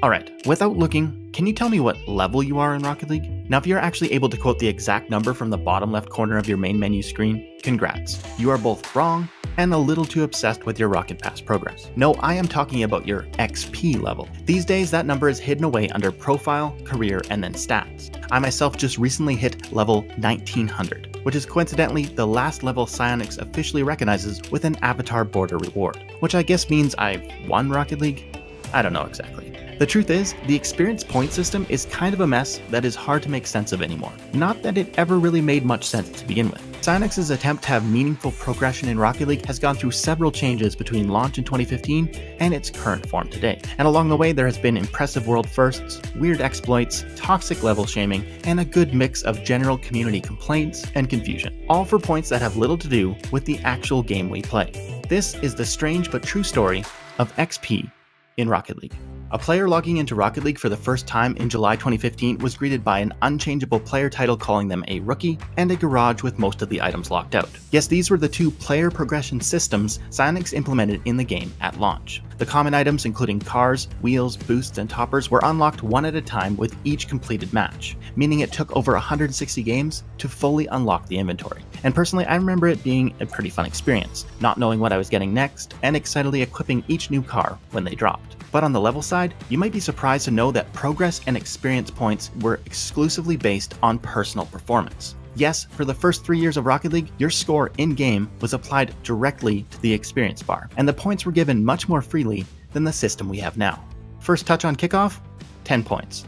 Alright, without looking, can you tell me what level you are in Rocket League? Now if you're actually able to quote the exact number from the bottom left corner of your main menu screen, congrats. You are both wrong and a little too obsessed with your Rocket Pass progress. No, I am talking about your XP level. These days that number is hidden away under Profile, Career, and then Stats. I myself just recently hit level 1900, which is coincidentally the last level Psyonix officially recognizes with an avatar border reward, which I guess means I've won Rocket League? I don't know exactly. The truth is, the experience point system is kind of a mess that is hard to make sense of anymore. Not that it ever really made much sense to begin with. Psyonix's attempt to have meaningful progression in Rocket League has gone through several changes between launch in 2015 and its current form today. And along the way there has been impressive world firsts, weird exploits, toxic level shaming, and a good mix of general community complaints and confusion. All for points that have little to do with the actual game we play. This is the strange but true story of XP in Rocket League. A player logging into Rocket League for the first time in July 2015 was greeted by an unchangeable player title calling them a rookie, and a garage with most of the items locked out. Yes, these were the two player progression systems Psyonix implemented in the game at launch. The common items, including cars, wheels, boosts, and toppers, were unlocked one at a time with each completed match, meaning it took over 160 games to fully unlock the inventory. And personally, I remember it being a pretty fun experience, not knowing what I was getting next, and excitedly equipping each new car when they dropped. But on the level side, you might be surprised to know that progress and experience points were exclusively based on personal performance. Yes, for the first 3 years of Rocket League, your score in-game was applied directly to the experience bar, and the points were given much more freely than the system we have now. First touch on kickoff? 10 points.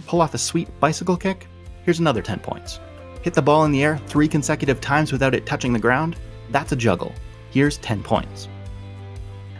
Pull off a sweet bicycle kick? Here's another 10 points. Hit the ball in the air 3 consecutive times without it touching the ground? That's a juggle. Here's 10 points.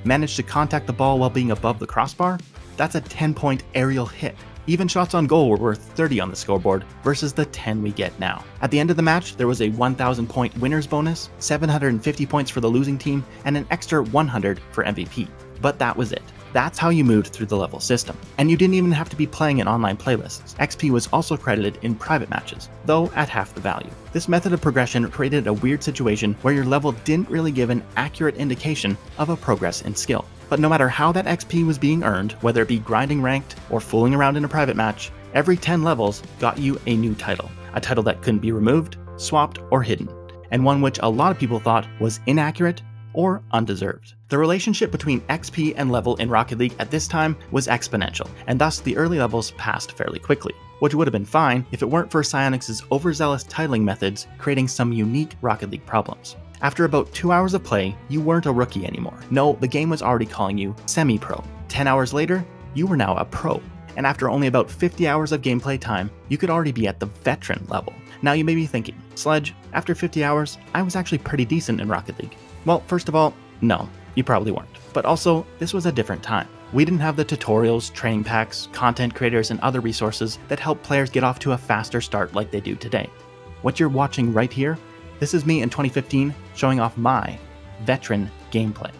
Managed to contact the ball while being above the crossbar? That's a 10-point aerial hit. Even shots on goal were worth 30 on the scoreboard versus the 10 we get now. At the end of the match, there was a 1,000 point winners bonus, 750 points for the losing team, and an extra 100 for MVP. But that was it. That's how you moved through the level system. And you didn't even have to be playing in online playlists. XP was also credited in private matches, though at half the value. This method of progression created a weird situation where your level didn't really give an accurate indication of a progress in skill. But no matter how that XP was being earned, whether it be grinding ranked or fooling around in a private match, every 10 levels got you a new title. A title that couldn't be removed, swapped, or hidden, and one which a lot of people thought was inaccurate or undeserved. The relationship between XP and level in Rocket League at this time was exponential, and thus the early levels passed fairly quickly, which would have been fine if it weren't for Psyonix's overzealous titling methods creating some unique Rocket League problems. After about 2 hours of play, you weren't a rookie anymore. No, the game was already calling you semi-pro. 10 hours later, you were now a pro. And after only about 50 hours of gameplay time, you could already be at the veteran level. Now you may be thinking, Sledge, after 50 hours, I was actually pretty decent in Rocket League. Well, first of all, no, you probably weren't. But also, this was a different time. We didn't have the tutorials, training packs, content creators, and other resources that help players get off to a faster start like they do today. What you're watching right here, this is me in 2015 showing off my veteran gameplay.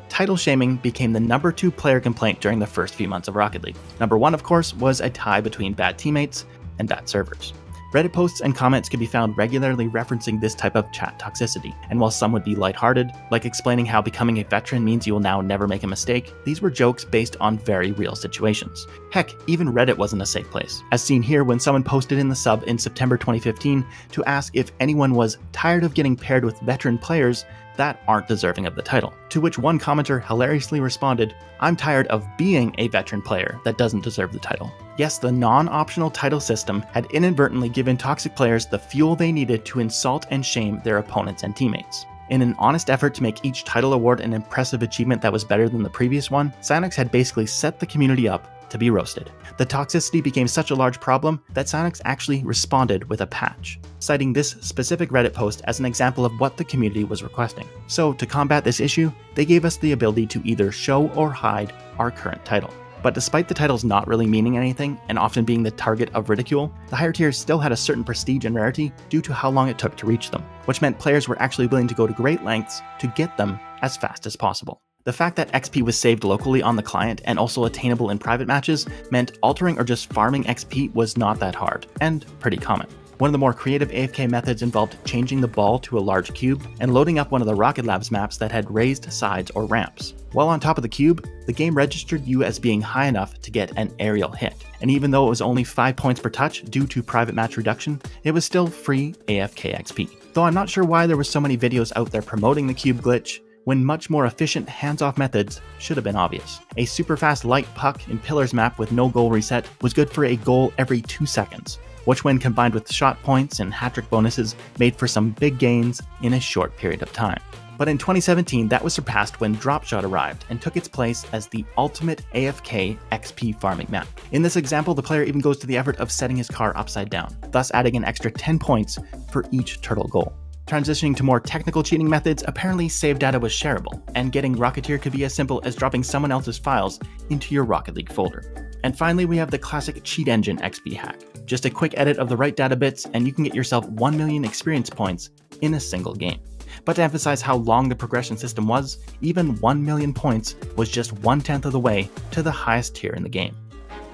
Title shaming became the #2 player complaint during the first few months of Rocket League. #1, of course, was a tie between bad teammates and bad servers. Reddit posts and comments can be found regularly referencing this type of chat toxicity, and while some would be lighthearted, like explaining how becoming a veteran means you will now never make a mistake, these were jokes based on very real situations. Heck, even Reddit wasn't a safe place, as seen here when someone posted in the sub in September 2015 to ask if anyone was tired of getting paired with veteran players that aren't deserving of the title. To which one commenter hilariously responded, "I'm tired of being a veteran player that doesn't deserve the title." Yes, the non-optional title system had inadvertently given toxic players the fuel they needed to insult and shame their opponents and teammates. In an honest effort to make each title award an impressive achievement that was better than the previous one, Psyonix had basically set the community up to be roasted. The toxicity became such a large problem that Psyonix actually responded with a patch, citing this specific Reddit post as an example of what the community was requesting. So to combat this issue, they gave us the ability to either show or hide our current title. But despite the titles not really meaning anything and often being the target of ridicule, the higher tiers still had a certain prestige and rarity due to how long it took to reach them, which meant players were actually willing to go to great lengths to get them as fast as possible. The fact that XP was saved locally on the client and also attainable in private matches meant altering or just farming XP was not that hard, and pretty common. One of the more creative AFK methods involved changing the ball to a large cube and loading up one of the Rocket Labs maps that had raised sides or ramps. While on top of the cube, the game registered you as being high enough to get an aerial hit. And even though it was only 5 points per touch due to private match reduction, it was still free AFK XP. Though I'm not sure why there were so many videos out there promoting the cube glitch, when much more efficient hands-off methods should have been obvious. A super fast light puck in Pillars map with no goal reset was good for a goal every 2 seconds, which when combined with shot points and hat-trick bonuses made for some big gains in a short period of time. But in 2017, that was surpassed when Dropshot arrived and took its place as the ultimate AFK XP farming map. In this example, the player even goes to the effort of setting his car upside down, thus adding an extra 10 points for each turtle goal. Transitioning to more technical cheating methods, apparently save data was shareable, and getting Rocketeer could be as simple as dropping someone else's files into your Rocket League folder. And finally, we have the classic cheat engine XP hack. Just a quick edit of the right data bits and you can get yourself 1 million experience points in a single game. But to emphasize how long the progression system was, even 1 million points was just 1/10 of the way to the highest tier in the game.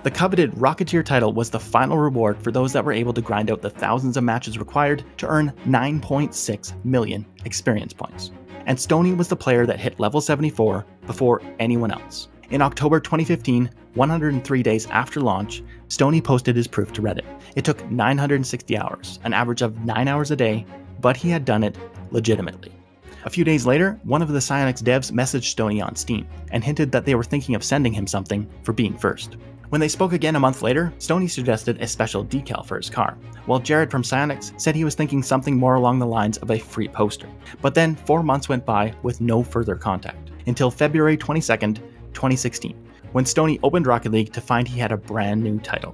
The coveted Rocketeer title was the final reward for those that were able to grind out the thousands of matches required to earn 9.6 million experience points. And Stoney was the player that hit level 74 before anyone else. In October 2015, 103 days after launch, Stoney posted his proof to Reddit. It took 960 hours, an average of 9 hours a day, but he had done it legitimately. A few days later, one of the Psyonix devs messaged Stoney on Steam and hinted that they were thinking of sending him something for being first. When they spoke again a month later, Stoney suggested a special decal for his car, while Jared from Psyonix said he was thinking something more along the lines of a free poster. But then 4 months went by with no further contact, until February 22nd, 2016, when Stoney opened Rocket League to find he had a brand new title.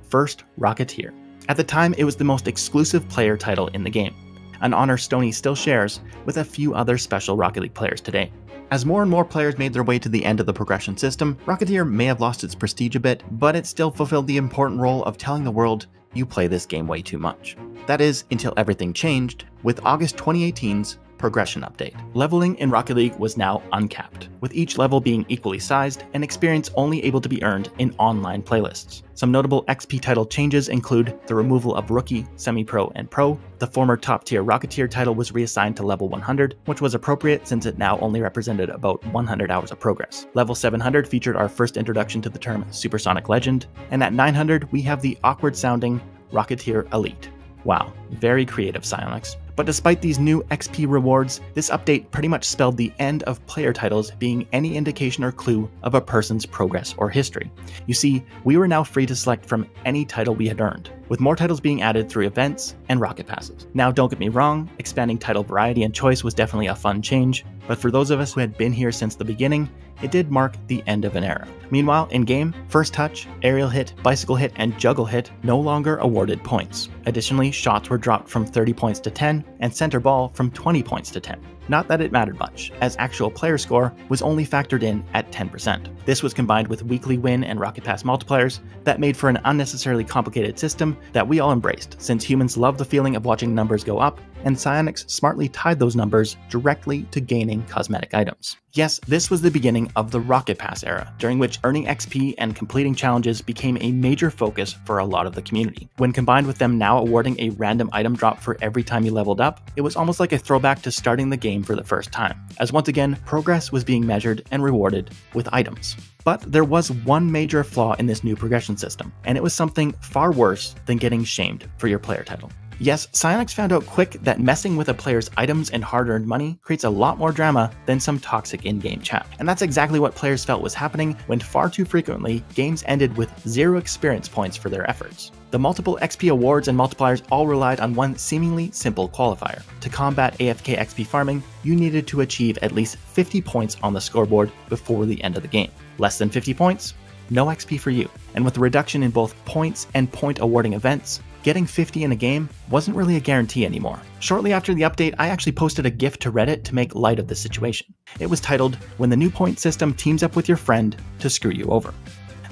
First Rocketeer. At the time, it was the most exclusive player title in the game, an honor Stoney still shares with a few other special Rocket League players today. As more and more players made their way to the end of the progression system, Rocketeer may have lost its prestige a bit, but it still fulfilled the important role of telling the world, you play this game way too much. That is, until everything changed with August 2018's progression update. Leveling in Rocket League was now uncapped, with each level being equally sized and experience only able to be earned in online playlists. Some notable XP title changes include the removal of Rookie, Semi-Pro, and Pro. The former top-tier Rocketeer title was reassigned to level 100, which was appropriate since it now only represented about 100 hours of progress. Level 700 featured our first introduction to the term Supersonic Legend, and at 900 we have the awkward-sounding Rocketeer Elite. Wow, very creative, Psyonix. But despite these new XP rewards, this update pretty much spelled the end of player titles being any indication or clue of a person's progress or history. You see, we were now free to select from any title we had earned, with more titles being added through events and rocket passes. Now don't get me wrong, expanding title variety and choice was definitely a fun change, but for those of us who had been here since the beginning, it did mark the end of an era. Meanwhile, in-game, First Touch, Aerial Hit, Bicycle Hit, and Juggle Hit no longer awarded points. Additionally, shots were dropped from 30 points to 10, and Center Ball from 20 points to 10. Not that it mattered much, as actual player score was only factored in at 10%. This was combined with weekly win and Rocket Pass multipliers that made for an unnecessarily complicated system that we all embraced, since humans love the feeling of watching numbers go up, and Psyonix smartly tied those numbers directly to gaining cosmetic items. Yes, this was the beginning of the Rocket Pass era, during which earning XP and completing challenges became a major focus for a lot of the community. When combined with them now awarding a random item drop for every time you leveled up, it was almost like a throwback to starting the game for the first time, as once again, progress was being measured and rewarded with items. But there was one major flaw in this new progression system, and it was something far worse than getting shamed for your player title. Yes, Psyonix found out quick that messing with a player's items and hard-earned money creates a lot more drama than some toxic in-game chat. And that's exactly what players felt was happening when far too frequently games ended with 0 experience points for their efforts. The multiple XP awards and multipliers all relied on one seemingly simple qualifier. To combat AFK XP farming, you needed to achieve at least 50 points on the scoreboard before the end of the game. Less than 50 points? No XP for you. And with the reduction in both points and point awarding events, getting 50 in a game wasn't really a guarantee anymore. Shortly after the update, I actually posted a GIF to Reddit to make light of the situation. It was titled, "When the new point system teams up with your friend to screw you over."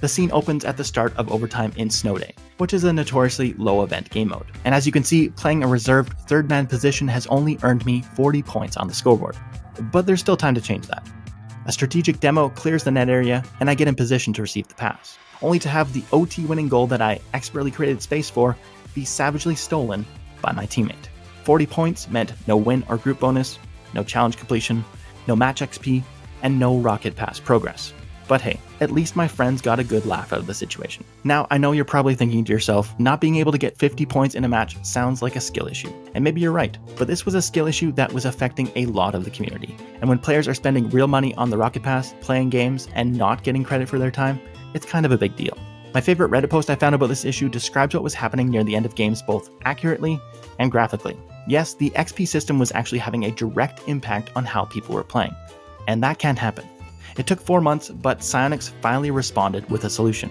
The scene opens at the start of overtime in Snow Day, which is a notoriously low event game mode. And as you can see, playing a reserved third man position has only earned me 40 points on the scoreboard. But there's still time to change that. A strategic demo clears the net area, and I get in position to receive the pass, only to have the OT winning goal that I expertly created space for be savagely stolen by my teammate. 40 points meant no win or group bonus, no challenge completion, no match XP, and no Rocket Pass progress. But hey, at least my friends got a good laugh out of the situation. Now, I know you're probably thinking to yourself, not being able to get 50 points in a match sounds like a skill issue. And maybe you're right, but this was a skill issue that was affecting a lot of the community. And when players are spending real money on the Rocket Pass, playing games, and not getting credit for their time, it's kind of a big deal. My favorite Reddit post I found about this issue describes what was happening near the end of games both accurately and graphically. Yes, the XP system was actually having a direct impact on how people were playing. And that can't happen. It took 4 months, but Psyonix finally responded with a solution.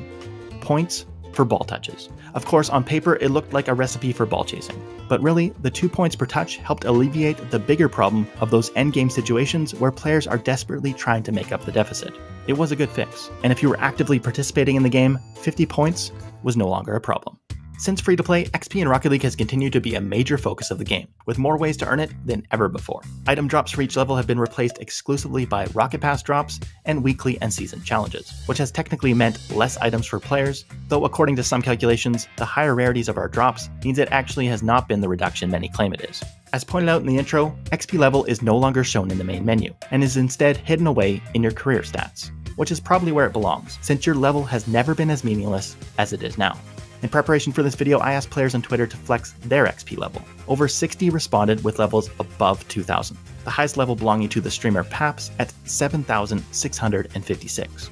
Points for ball touches. Of course, on paper, it looked like a recipe for ball chasing. But really, the 2 points per touch helped alleviate the bigger problem of those endgame situations where players are desperately trying to make up the deficit. It was a good fix, and if you were actively participating in the game, 50 points was no longer a problem. Since free-to-play, XP in Rocket League has continued to be a major focus of the game, with more ways to earn it than ever before. Item drops for each level have been replaced exclusively by Rocket Pass drops and weekly and season challenges, which has technically meant less items for players, though according to some calculations, the higher rarities of our drops means it actually has not been the reduction many claim it is. As pointed out in the intro, XP level is no longer shown in the main menu, and is instead hidden away in your career stats, which is probably where it belongs, since your level has never been as meaningless as it is now. In preparation for this video, I asked players on Twitter to flex their XP level. Over 60 responded with levels above 2,000, the highest level belonging to the streamer Paps at 7,656.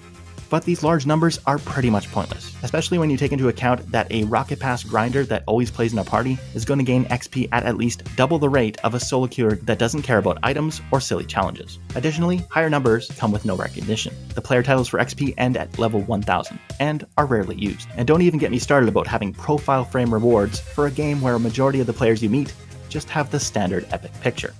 But these large numbers are pretty much pointless, especially when you take into account that a Rocket Pass grinder that always plays in a party is going to gain XP at least double the rate of a solo queuer that doesn't care about items or silly challenges. Additionally, higher numbers come with no recognition. The player titles for XP end at level 1000 and are rarely used. And don't even get me started about having profile frame rewards for a game where a majority of the players you meet just have the standard epic picture.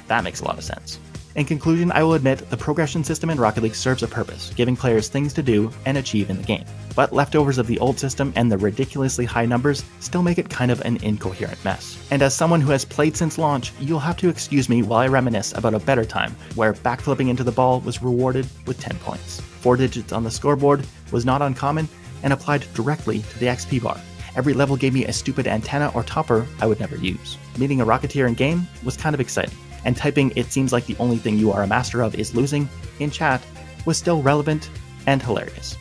That makes a lot of sense. In conclusion, I will admit the progression system in Rocket League serves a purpose, giving players things to do and achieve in the game. But leftovers of the old system and the ridiculously high numbers still make it kind of an incoherent mess. And as someone who has played since launch, you'll have to excuse me while I reminisce about a better time, where backflipping into the ball was rewarded with 10 points. 4 digits on the scoreboard was not uncommon and applied directly to the XP bar. Every level gave me a stupid antenna or topper I would never use. Meeting a Rocketeer in game was kind of exciting. And typing "it seems like the only thing you are a master of is losing" in chat was still relevant and hilarious.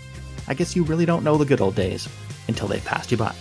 I guess you really don't know the good old days until they've passed you by.